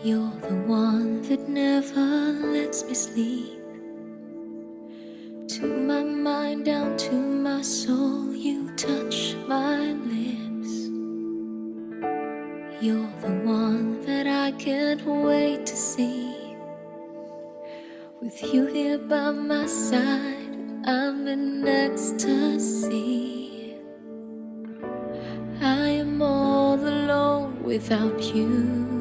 You're the one that never lets me sleep. To my mind, down to my soul, you touch my lips. You're the one that I can't wait to see. With you here by my side, I'm in ecstasy. I am all alone without you.